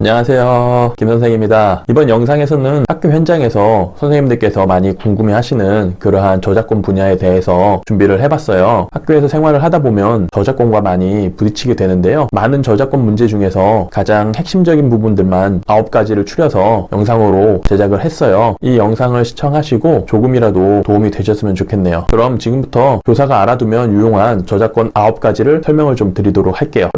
안녕하세요. 김 선생입니다. 이번 영상에서는 학교 현장에서 선생님들께서 많이 궁금해하시는 그러한 저작권 분야에 대해서 준비를 해봤어요. 학교에서 생활을 하다 보면 저작권과 많이 부딪히게 되는데요. 많은 저작권 문제 중에서 가장 핵심적인 부분들만 9가지를 추려서 영상으로 제작을 했어요. 이 영상을 시청하시고 조금이라도 도움이 되셨으면 좋겠네요. 그럼 지금부터 교사가 알아두면 유용한 저작권 9가지를 설명을 좀 드리도록 할게요.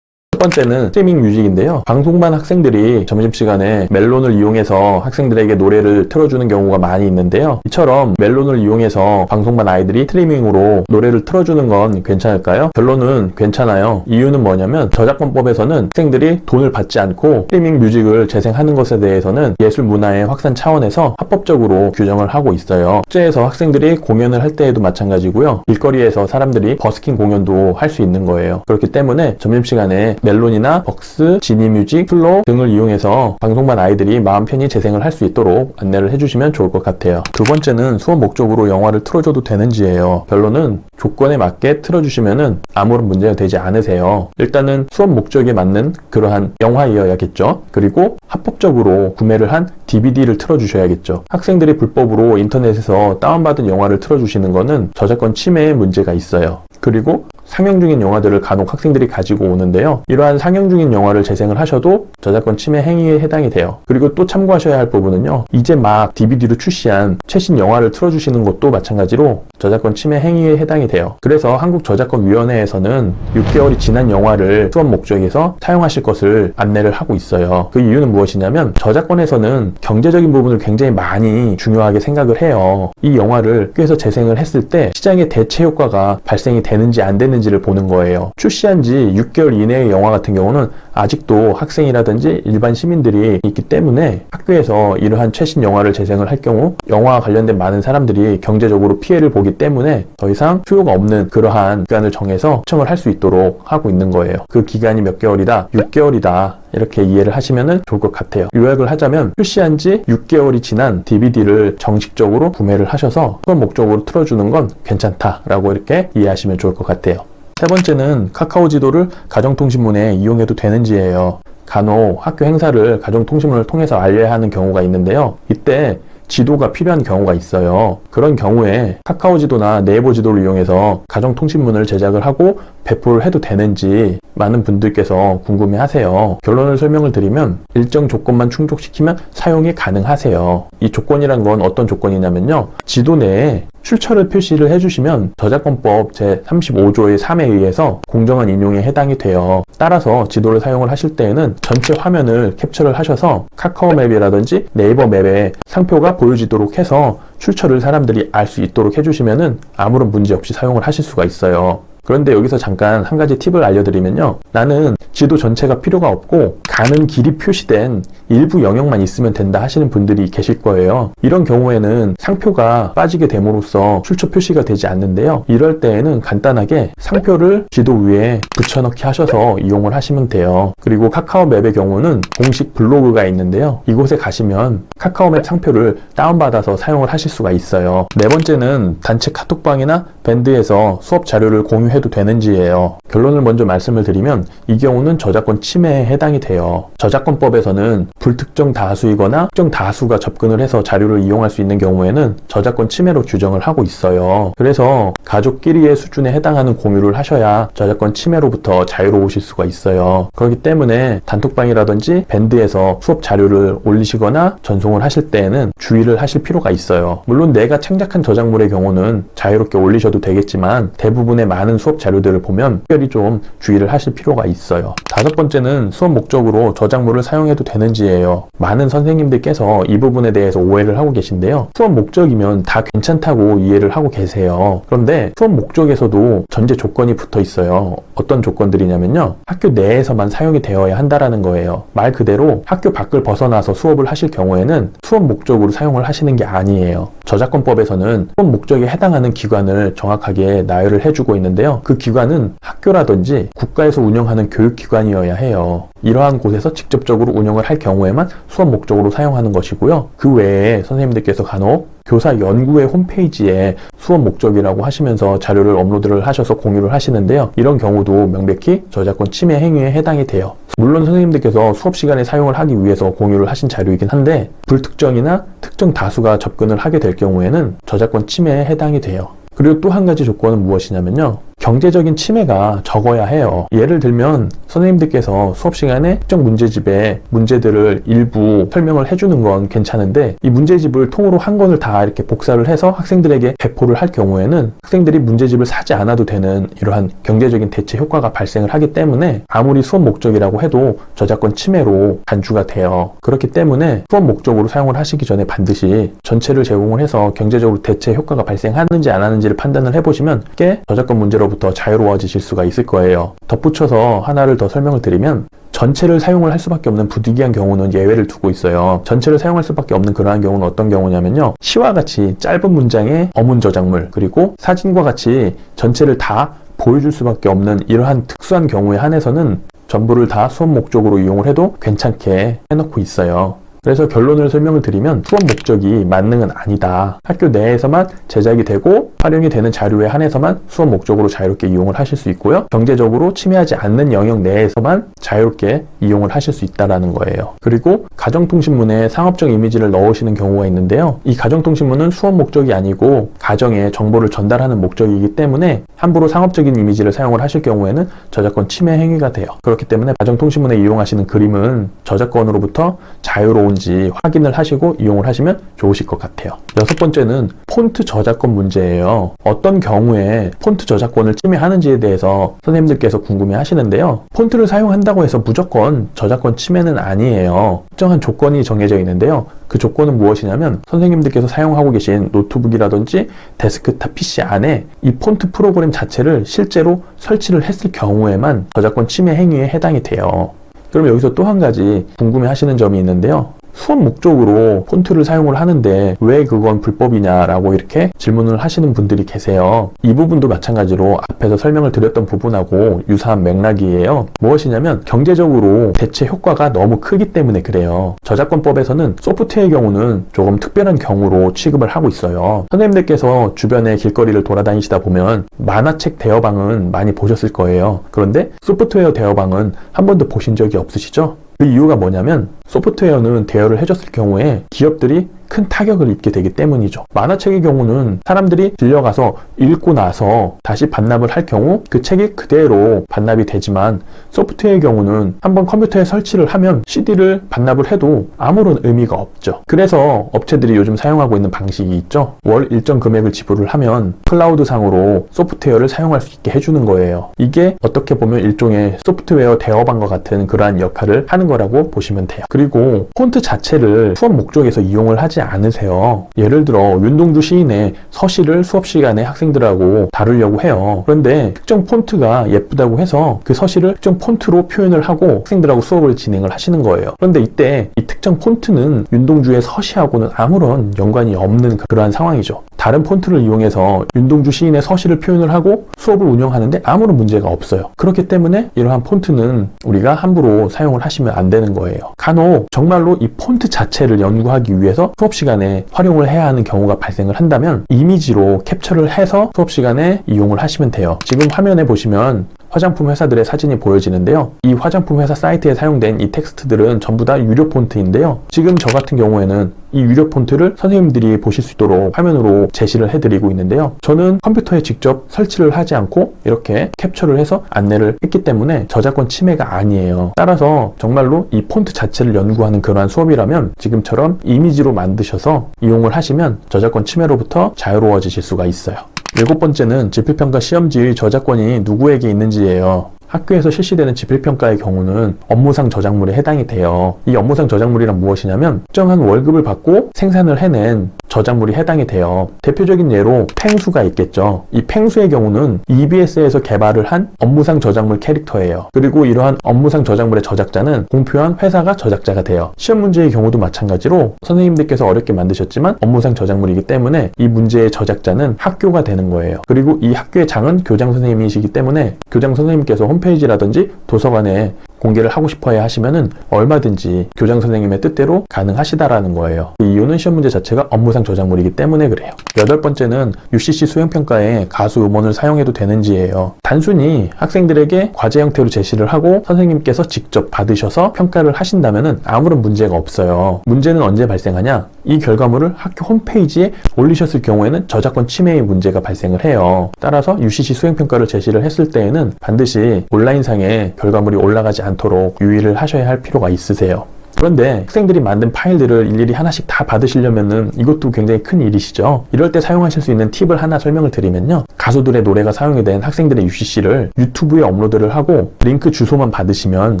첫 번째는 스트리밍 뮤직인데요. 방송반 학생들이 점심시간에 멜론을 이용해서 학생들에게 노래를 틀어주는 경우가 많이 있는데요. 이처럼 멜론을 이용해서 방송반 아이들이 스트리밍으로 노래를 틀어주는 건 괜찮을까요? 결론은 괜찮아요. 이유는 뭐냐면 저작권법에서는 학생들이 돈을 받지 않고 스트리밍 뮤직을 재생하는 것에 대해서는 예술 문화의 확산 차원에서 합법적으로 규정을 하고 있어요. 축제에서 학생들이 공연을 할 때에도 마찬가지고요. 길거리에서 사람들이 버스킹 공연도 할 수 있는 거예요. 그렇기 때문에 점심시간에 멜론이나 벅스, 지니뮤직, 플로우 등을 이용해서 방송반 아이들이 마음 편히 재생을 할 수 있도록 안내를 해주시면 좋을 것 같아요. 두 번째는 수업 목적으로 영화를 틀어줘도 되는지예요. 결론은 조건에 맞게 틀어주시면은 아무런 문제가 되지 않으세요. 일단은 수업 목적에 맞는 그러한 영화이어야겠죠. 그리고 합법적으로 구매를 한 DVD를 틀어주셔야겠죠. 학생들이 불법으로 인터넷에서 다운받은 영화를 틀어주시는 거는 저작권 침해의 문제가 있어요. 그리고 상영 중인 영화들을 간혹 학생들이 가지고 오는데요. 이러한 상영 중인 영화를 재생을 하셔도 저작권 침해 행위에 해당이 돼요. 그리고 또 참고하셔야 할 부분은요. 이제 막 DVD로 출시한 최신 영화를 틀어주시는 것도 마찬가지로 저작권 침해 행위에 해당이 돼요. 그래서 한국저작권위원회에서는 6개월이 지난 영화를 수업 목적에서 사용하실 것을 안내를 하고 있어요. 그 이유는 무엇이냐면 저작권에서는 경제적인 부분을 굉장히 많이 중요하게 생각을 해요. 이 영화를 학교에서 재생을 했을 때 시장의 대체 효과가 발생이 되는지 안 되는지를 보는 거예요. 출시한 지 6개월 이내의 영화 같은 경우는 아직도 학생이라든지 일반 시민들이 있기 때문에 학교에서 이러한 최신 영화를 재생을 할 경우 영화와 관련된 많은 사람들이 경제적으로 피해를 보기 때문에 더 이상 수요가 없는 그러한 기간을 정해서 시청을 할 수 있도록 하고 있는 거예요. 그 기간이 몇 개월이다? 6개월이다. 이렇게 이해를 하시면 좋을 것 같아요. 요약을 하자면 출시한 지 6개월이 지난 DVD를 정식적으로 구매를 하셔서 수업 목적으로 틀어주는 건 괜찮다라고 이렇게 이해하시면 좋을 것 같아요. 세 번째는 카카오 지도를 가정통신문에 이용해도 되는지예요. 간혹 학교 행사를 가정통신문을 통해서 알려야 하는 경우가 있는데요. 이때 지도가 필요한 경우가 있어요. 그런 경우에 카카오 지도나 네이버 지도를 이용해서 가정통신문을 제작을 하고 배포를 해도 되는지 많은 분들께서 궁금해 하세요. 결론을 설명을 드리면 일정 조건만 충족시키면 사용이 가능하세요. 이 조건이란 건 어떤 조건이냐면요. 지도 내에 출처를 표시를 해주시면 저작권법 제35조의 3에 의해서 공정한 인용에 해당이 돼요. 따라서 지도를 사용을 하실 때에는 전체 화면을 캡처를 하셔서 카카오 맵이라든지 네이버 맵에 상표가 보여지도록 해서 출처를 사람들이 알 수 있도록 해주시면은 아무런 문제 없이 사용을 하실 수가 있어요. 그런데 여기서 잠깐 한 가지 팁을 알려드리면요. 나는 지도 전체가 필요가 없고 가는 길이 표시된 일부 영역만 있으면 된다 하시는 분들이 계실 거예요. 이런 경우에는 상표가 빠지게 됨으로써 출처 표시가 되지 않는데요. 이럴 때에는 간단하게 상표를 지도 위에 붙여넣기 하셔서 이용을 하시면 돼요. 그리고 카카오맵의 경우는 공식 블로그가 있는데요. 이곳에 가시면 카카오맵 상표를 다운받아서 사용을 하실 수가 있어요. 네 번째는 단체 카톡방이나 밴드에서 수업 자료를 공유해도 되는지예요. 결론을 먼저 말씀을 드리면 이 경우는 저작권 침해에 해당이 돼요. 저작권법에서는 불특정 다수이거나 특정 다수가 접근을 해서 자료를 이용할 수 있는 경우에는 저작권 침해로 규정을 하고 있어요. 그래서 가족끼리의 수준에 해당하는 공유를 하셔야 저작권 침해로부터 자유로우실 수가 있어요. 그렇기 때문에 단톡방이라든지 밴드에서 수업 자료를 올리시거나 전송을 하실 때에는 주의를 하실 필요가 있어요. 물론 내가 창작한 저작물의 경우는 자유롭게 올리셔도 되겠지만 대부분의 많은 수업 자료들을 보면 특별히 좀 주의를 하실 필요가 있어요. 다섯 번째는 수업 목적으로 저작물을 사용해도 되는지예요. 많은 선생님들께서 이 부분에 대해서 오해를 하고 계신데요. 수업 목적이면 다 괜찮다고 이해를 하고 계세요. 그런데 수업 목적에서도 전제 조건이 붙어 있어요. 어떤 조건들이냐면요. 학교 내에서만 사용이 되어야 한다라는 거예요. 말 그대로 학교 밖을 벗어나서 수업을 하실 경우에는 수업 목적으로 사용을 하시는 게 아니에요. 저작권법에서는 수업 목적에 해당하는 기관을 정확하게 나열을 해주고 있는데요. 그 기관은 학교라든지 국가에서 운영 운영하는 교육기관이어야 해요. 이러한 곳에서 직접적으로 운영을 할 경우에만 수업 목적으로 사용하는 것이고요. 그 외에 선생님들께서 간혹 교사 연구회 홈페이지에 수업 목적이라고 하시면서 자료를 업로드를 하셔서 공유를 하시는데요. 이런 경우도 명백히 저작권 침해 행위에 해당이 돼요. 물론 선생님들께서 수업 시간에 사용을 하기 위해서 공유를 하신 자료이긴 한데 불특정이나 특정 다수가 접근을 하게 될 경우에는 저작권 침해에 해당이 돼요. 그리고 또 한 가지 조건은 무엇이냐면요. 경제적인 침해가 적어야 해요. 예를 들면 선생님들께서 수업 시간에 특정 문제집의 문제들을 일부 설명을 해주는 건 괜찮은데 이 문제집을 통으로 한 권을 다 이렇게 복사를 해서 학생들에게 배포를 할 경우에는 학생들이 문제집을 사지 않아도 되는 이러한 경제적인 대체 효과가 발생을 하기 때문에 아무리 수업 목적이라고 해도 저작권 침해로 간주가 돼요. 그렇기 때문에 수업 목적으로 사용을 하시기 전에 반드시 전체를 제공을 해서 경제적으로 대체 효과가 발생하는지 안 하는지를 판단을 해보시면 꽤 저작권 문제로부터 자유로워지실 수가 있을 거예요. 덧붙여서 하나를 더 설명을 드리면 전체를 사용을 할 수밖에 없는 부득이한 경우는 예외를 두고 있어요. 전체를 사용할 수밖에 없는 그러한 경우는 어떤 경우냐면요. 시와 같이 짧은 문장의 어문 저작물 그리고 사진과 같이 전체를 다 보여줄 수밖에 없는 이러한 특수한 경우에 한해서는 전부를 다 수업 목적으로 이용을 해도 괜찮게 해놓고 있어요. 그래서 결론을 설명을 드리면 수업 목적이 만능은 아니다. 학교 내에서만 제작이 되고 활용이 되는 자료에 한해서만 수업 목적으로 자유롭게 이용을 하실 수 있고요. 경제적으로 침해하지 않는 영역 내에서만 자유롭게 이용을 하실 수 있다는 거예요. 그리고 가정통신문에 상업적 이미지를 넣으시는 경우가 있는데요. 이 가정통신문은 수업 목적이 아니고 가정에 정보를 전달하는 목적이기 때문에 함부로 상업적인 이미지를 사용을 하실 경우에는 저작권 침해 행위가 돼요. 그렇기 때문에 가정통신문에 이용하시는 그림은 저작권으로부터 자유로운 확인을 하시고 이용을 하시면 좋으실 것 같아요. 여섯 번째는 폰트 저작권 문제예요. 어떤 경우에 폰트 저작권을 침해하는지에 대해서 선생님들께서 궁금해 하시는데요. 폰트를 사용한다고 해서 무조건 저작권 침해는 아니에요. 특정한 조건이 정해져 있는데요. 그 조건은 무엇이냐면 선생님들께서 사용하고 계신 노트북이라든지 데스크탑 PC 안에 이 폰트 프로그램 자체를 실제로 설치를 했을 경우에만 저작권 침해 행위에 해당이 돼요. 그럼 여기서 또 한 가지 궁금해 하시는 점이 있는데요. 수업 목적으로 폰트를 사용을 하는데 왜 그건 불법이냐라고 이렇게 질문을 하시는 분들이 계세요. 이 부분도 마찬가지로 앞에서 설명을 드렸던 부분하고 유사한 맥락이에요. 무엇이냐면 경제적으로 대체 효과가 너무 크기 때문에 그래요. 저작권법에서는 소프트웨어의 경우는 조금 특별한 경우로 취급을 하고 있어요. 선생님들께서 주변에 길거리를 돌아다니시다 보면 만화책 대여방은 많이 보셨을 거예요. 그런데 소프트웨어 대여방은 한 번도 보신 적이 없으시죠? 그 이유가 뭐냐면 소프트웨어는 대여를 해줬을 경우에 기업들이 큰 타격을 입게 되기 때문이죠. 만화책의 경우는 사람들이 빌려가서 읽고 나서 다시 반납을 할 경우 그 책이 그대로 반납이 되지만 소프트웨어의 경우는 한번 컴퓨터에 설치를 하면 CD를 반납을 해도 아무런 의미가 없죠. 그래서 업체들이 요즘 사용하고 있는 방식이 있죠. 월 일정 금액을 지불을 하면 클라우드상으로 소프트웨어를 사용할 수 있게 해주는 거예요. 이게 어떻게 보면 일종의 소프트웨어 대여방과 같은 그러한 역할을 하는 거라고 보시면 돼요. 그리고 폰트 자체를 수업 목적에서 이용을 하지 않으세요. 예를 들어 윤동주 시인의 서시를 수업 시간에 학생들하고 다루려고 해요. 그런데 특정 폰트가 예쁘다고 해서 그 서시를 특정 폰트로 표현을 하고 학생들하고 수업을 진행을 하시는 거예요. 그런데 이때 이 특정 폰트는 윤동주의 서시하고는 아무런 연관이 없는 그러한 상황이죠. 다른 폰트를 이용해서 윤동주 시인의 서시를 표현을 하고 수업을 운영하는데 아무런 문제가 없어요. 그렇기 때문에 이러한 폰트는 우리가 함부로 사용을 하시면 안 되는 거예요. 간혹 정말로 이 폰트 자체를 연구하기 위해서 수업 시간에 활용을 해야 하는 경우가 발생을 한다면 이미지로 캡처를 해서 수업 시간에 이용을 하시면 돼요. 지금 화면에 보시면 화장품 회사들의 사진이 보여지는데요. 이 화장품 회사 사이트에 사용된 이 텍스트들은 전부 다 유료 폰트인데요. 지금 저 같은 경우에는 이 유료 폰트를 선생님들이 보실 수 있도록 화면으로 제시를 해드리고 있는데요. 저는 컴퓨터에 직접 설치를 하지 않고 이렇게 캡처를 해서 안내를 했기 때문에 저작권 침해가 아니에요. 따라서 정말로 이 폰트 자체를 연구하는 그러한 수업이라면 지금처럼 이미지로 만드셔서 이용을 하시면 저작권 침해로부터 자유로워지실 수가 있어요. 일곱 번째는 지필평가 시험지의 저작권이 누구에게 있는지예요. 학교에서 실시되는 지필평가의 경우는 업무상 저작물에 해당이 돼요. 이 업무상 저작물이란 무엇이냐면 특정한 월급을 받고 생산을 해낸 저작물이 해당이 돼요. 대표적인 예로 펭수가 있겠죠. 이 펭수의 경우는 EBS에서 개발을 한 업무상 저작물 캐릭터예요. 그리고 이러한 업무상 저작물의 저작자는 공표한 회사가 저작자가 돼요. 시험 문제의 경우도 마찬가지로 선생님들께서 어렵게 만드셨지만 업무상 저작물이기 때문에 이 문제의 저작자는 학교가 되는 거예요. 그리고 이 학교의 장은 교장 선생님이시기 때문에 교장 선생님께서 홈페이지라든지 도서관에 공개를 하고 싶어야 하시면은 얼마든지 교장 선생님의 뜻대로 가능하시다라는 거예요. 그 이유는 시험 문제 자체가 업무상 저작물이기 때문에 그래요. 여덟 번째는 UCC 수행평가에 가수 음원을 사용해도 되는지예요. 단순히 학생들에게 과제 형태로 제시를 하고 선생님께서 직접 받으셔서 평가를 하신다면은 아무런 문제가 없어요. 문제는 언제 발생하냐? 이 결과물을 학교 홈페이지에 올리셨을 경우에는 저작권 침해의 문제가 발생을 해요. 따라서 UCC 수행평가를 제시를 했을 때에는 반드시 온라인상에 결과물이 올라가지 않도록 유의를 하셔야 할 필요가 있으세요. 그런데 학생들이 만든 파일들을 일일이 하나씩 다 받으시려면은 이것도 굉장히 큰 일이시죠. 이럴 때 사용하실 수 있는 팁을 하나 설명을 드리면요. 가수들의 노래가 사용이 된 학생들의 UCC를 유튜브에 업로드를 하고 링크 주소만 받으시면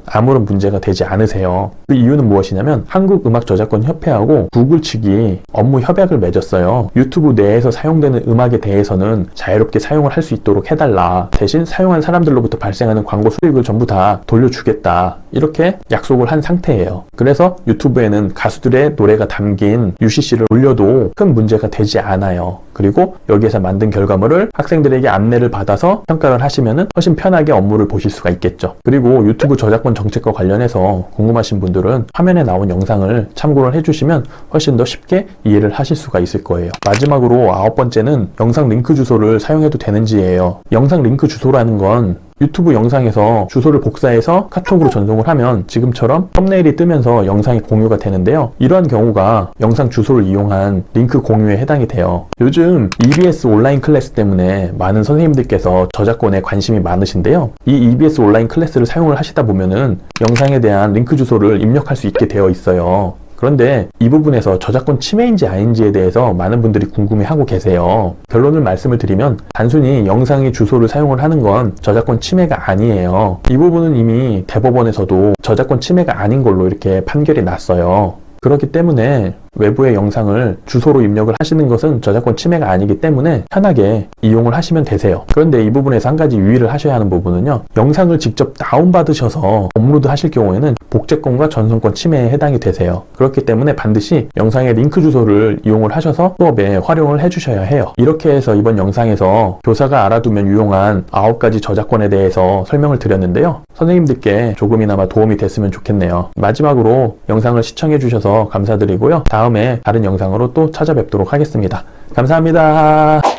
아무런 문제가 되지 않으세요. 그 이유는 무엇이냐면 한국음악저작권협회하고 구글 측이 업무 협약을 맺었어요. 유튜브 내에서 사용되는 음악에 대해서는 자유롭게 사용을 할 수 있도록 해달라. 대신 사용한 사람들로부터 발생하는 광고 수익을 전부 다 돌려주겠다. 이렇게 약속을 한 상태예요. 그래서 유튜브에는 가수들의 노래가 담긴 UCC를 올려도 큰 문제가 되지 않아요. 그리고 여기에서 만든 결과물을 학생들에게 안내를 받아서 평가를 하시면은 훨씬 편하게 업무를 보실 수가 있겠죠. 그리고 유튜브 저작권 정책과 관련해서 궁금하신 분들은 화면에 나온 영상을 참고를 해주시면 훨씬 더 쉽게 이해를 하실 수가 있을 거예요. 마지막으로 9번째는 영상 링크 주소를 사용해도 되는지예요. 영상 링크 주소라는 건 유튜브 영상에서 주소를 복사해서 카톡으로 전송을 하면 지금처럼 썸네일이 뜨면서 영상이 공유가 되는데요. 이러한 경우가 영상 주소를 이용한 링크 공유에 해당이 돼요. 요즘 EBS 온라인 클래스 때문에 많은 선생님들께서 저작권에 관심이 많으신데요. 이 EBS 온라인 클래스를 사용을 하시다 보면은 영상에 대한 링크 주소를 입력할 수 있게 되어 있어요. 그런데 이 부분에서 저작권 침해인지 아닌지에 대해서 많은 분들이 궁금해하고 계세요. 결론을 말씀을 드리면 단순히 영상의 주소를 사용을 하는 건 저작권 침해가 아니에요. 이 부분은 이미 대법원에서도 저작권 침해가 아닌 걸로 이렇게 판결이 났어요. 그렇기 때문에 외부의 영상을 주소로 입력을 하시는 것은 저작권 침해가 아니기 때문에 편하게 이용을 하시면 되세요. 그런데 이 부분에서 한 가지 유의를 하셔야 하는 부분은요. 영상을 직접 다운받으셔서 업로드 하실 경우에는 복제권과 전송권 침해에 해당이 되세요. 그렇기 때문에 반드시 영상의 링크 주소를 이용을 하셔서 수업에 활용을 해주셔야 해요. 이렇게 해서 이번 영상에서 교사가 알아두면 유용한 9가지 저작권에 대해서 설명을 드렸는데요. 선생님들께 조금이나마 도움이 됐으면 좋겠네요. 마지막으로 영상을 시청해 주셔서 감사드리고요. 다음에 다른 영상으로 또 찾아뵙도록 하겠습니다. 감사합니다.